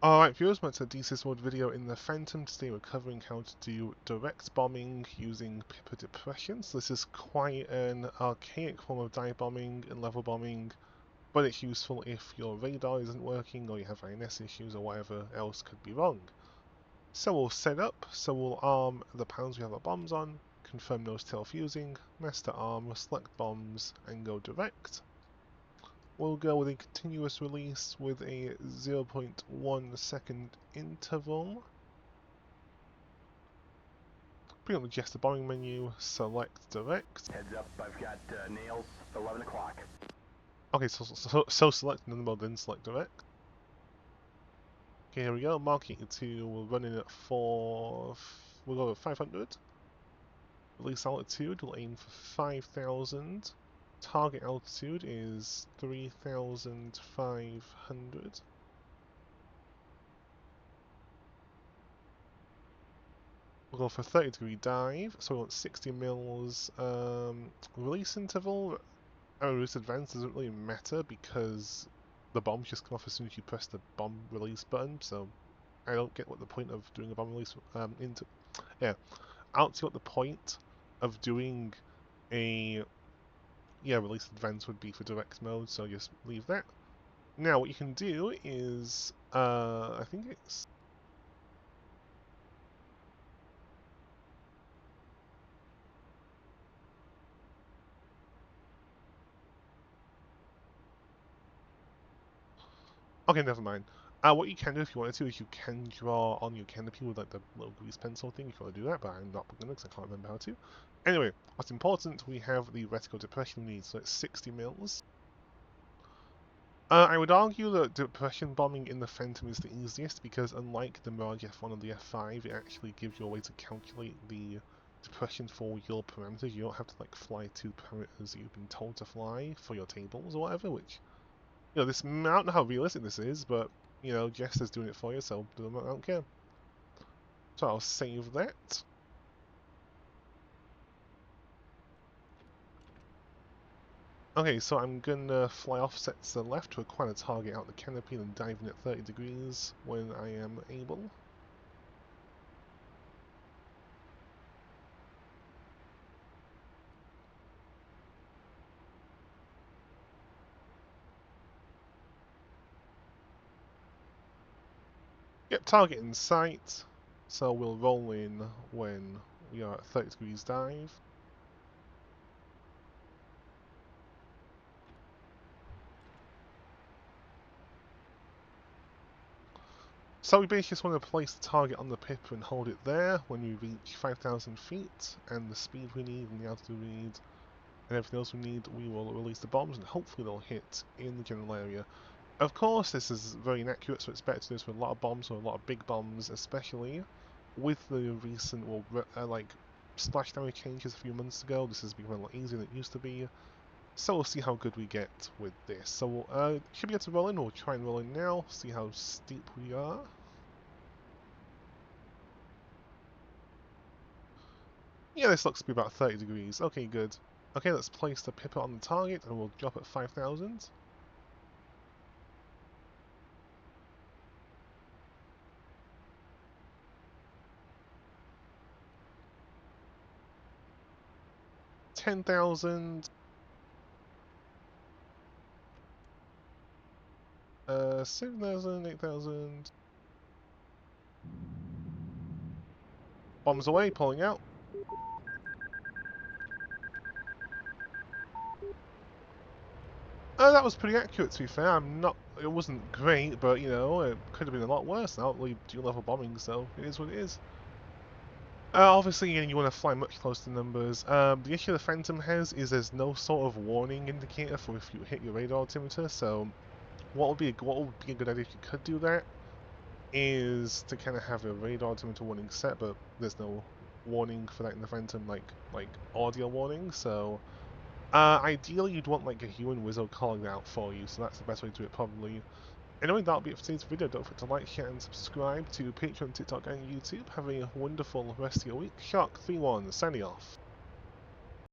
Alright viewers, welcome to a DCS World video in the Phantom. Today we're covering how to do direct bombing using Pippa Depression. So this is quite an archaic form of dive bombing and level bombing, but it's useful if your radar isn't working or you have INS issues or whatever else could be wrong. So we'll set up, so we'll arm the panels we have our bombs on, confirm nose tail fusing, master arm, select bombs and go direct. We'll go with a continuous release with a 0.1 second interval. Bring up the gesture bombing menu, select direct. Heads up, I've got nails, 11 o'clock. Okay, so select number, then select direct. Okay, here we go, marking it to, we're running at we'll go with 500. Release altitude, we'll aim for 5,000. Target altitude is 3,500. We'll go for 30-degree dive, so we want 60 mils. Release interval, release advance doesn't really matter because the bombs just come off as soon as you press the bomb release button, so I don't get what the point of doing a bomb release I don't see what the point of doing a release advance would be for direct mode, so just leave that. Now what you can do is I think it's okay, never mind. What you can do if you wanted to is you can draw on your canopy with like the little grease pencil thing if you want to do that, but I'm not going to because I can't remember how to. Anyway, what's important, we have the reticle depression we need, so it's 60 mils. I would argue that depression bombing in the Phantom is the easiest because unlike the Mirage F1 and the F5, it actually gives you a way to calculate the depression for your parameters. You don't have to like fly two parameters that you've been told to fly for your tables or whatever, which, you know, this, I don't know how realistic this is, but, you know, Jester's doing it for you, so I don't care. So I'll save that. Okay, so I'm gonna fly offset to the left to acquire a target out the canopy and dive in at 30 degrees when I am able. Yep, target in sight, so we'll roll in when we are at 30 degrees dive. So we basically just want to place the target on the Pippa and hold it there when we reach 5,000 feet, and the speed we need and the altitude we need and everything else we need, we will release the bombs and hopefully they'll hit in the general area. Of course, this is very inaccurate, so it's better to do this with a lot of bombs or a lot of big bombs, especially with the recent, like, splash damage changes a few months ago. This has become a lot easier than it used to be. So we'll see how good we get with this. So we'll, should be able to roll in. We'll try and roll in now, see how steep we are. Yeah, this looks to be about 30 degrees. Okay, good. Okay, let's place the Pippa on the target and we'll drop at 5,000. $10,000. 7,000, 8,000. Bombs away, pulling out. That was pretty accurate, to be fair. It wasn't great, but, you know, it could have been a lot worse. Now we do level bombing, so it is what it is. Obviously, you want to fly much closer to numbers. The issue the Phantom has is there's no sort of warning indicator for if you hit your radar altimeter, so what would be a good idea if you could do that is to kind of have a radar altimeter warning set, but there's no warning for that in the Phantom, like audio warning, so ideally you'd want like a human wizard calling out for you, so that's the best way to do it probably. Anyway, that'll be it for today's video. Don't forget to like, share and subscribe to Patreon, TikTok and YouTube. Have a wonderful rest of your week. Shark31 signing off.